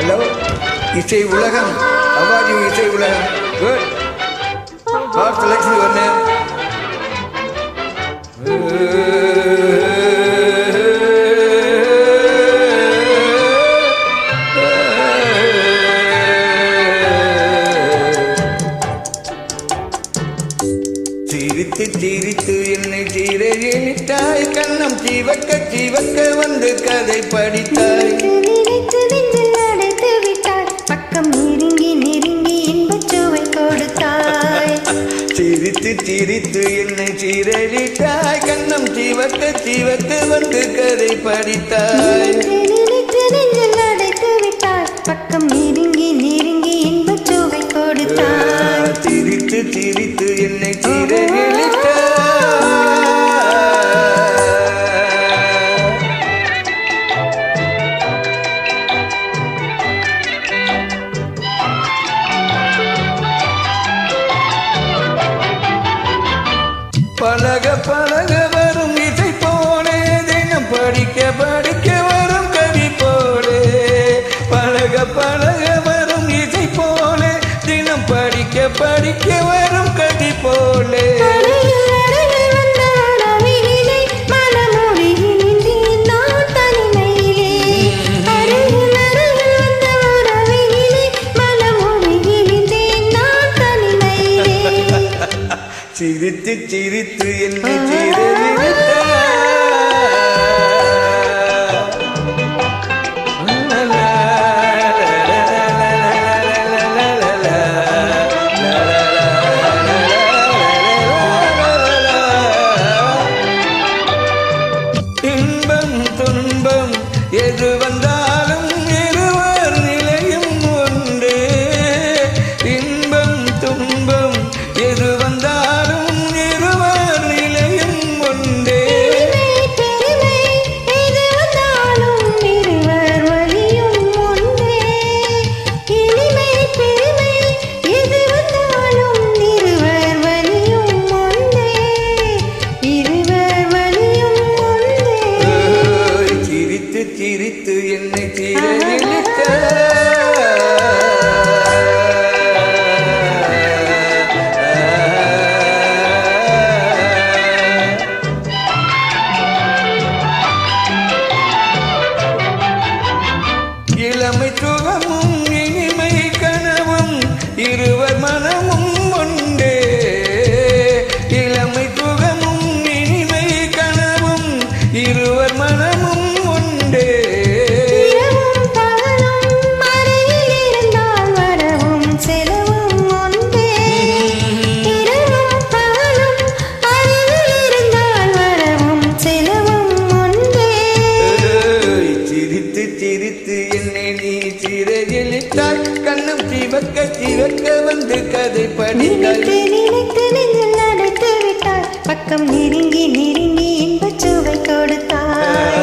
hello இசை உலகம் அவாஜி இசை உலகம் குட் பாப் செலக்ஷன் ஒன்று சிரித்து சிரித்து என்னை சீரையிட்டாய் கண்ணம் சீவக்க சீவக்க வந்து கதை படித்தாய் பக்கம் நெருங்கி நெருங்கி இன்பச்சுவை கொடுத்தாய் சிரித்து சிரித்து என்னை சீரையிட்டாய் கண்ணம் சீவக்க சீவக்க வந்து கதை படித்தாய் பக்கம் நெருங்கி நெருங்கி இன்பச்சுவை கொடுத்தாய் சிரித்து சிரித்து என்னை சீரையிட்டாய் பழக பழக வரும் இசை போலே தினம் படிக்க படிக்க வரும் கவி போலே பழக பழக வரும் இசை போலே தினம் படிக்க படிக்க வரும் கவி போலே சிரித்து சிரித்து என்னை இன்பம் துன்பம் எது வந்தாலும் இருவர் நிலையும் உண்டு இன்பம் துன்பம் எது வந்தாலும் இருவர் நிலையும் உண்டு இருவர் வழியும் உண்டு இனிமை பெருமை எது வந்தாலும் இருவர் வழியும் உண்டு இருவர் வழியும் உண்டு சிரித்து சிரித்து என்னை இளமை சுகமும் இனிமை கனவும் இருவர் மனமும் உண்டே இளமை சுகமும் இனிமை கனவும் இருவர் மனமும் உண்டே சிரித்து சிரித்து என்னை நீ சீரையிலிட்டாய் கண்ணம் சிவக்க சிவக்க வந்து கதை படித்தாய் நினைத்து நெஞ்சில் அடைத்து விட்டாய் பக்கம் நெருங்கி நெருங்கி இன்பச்சுவை கொடுத்தாய்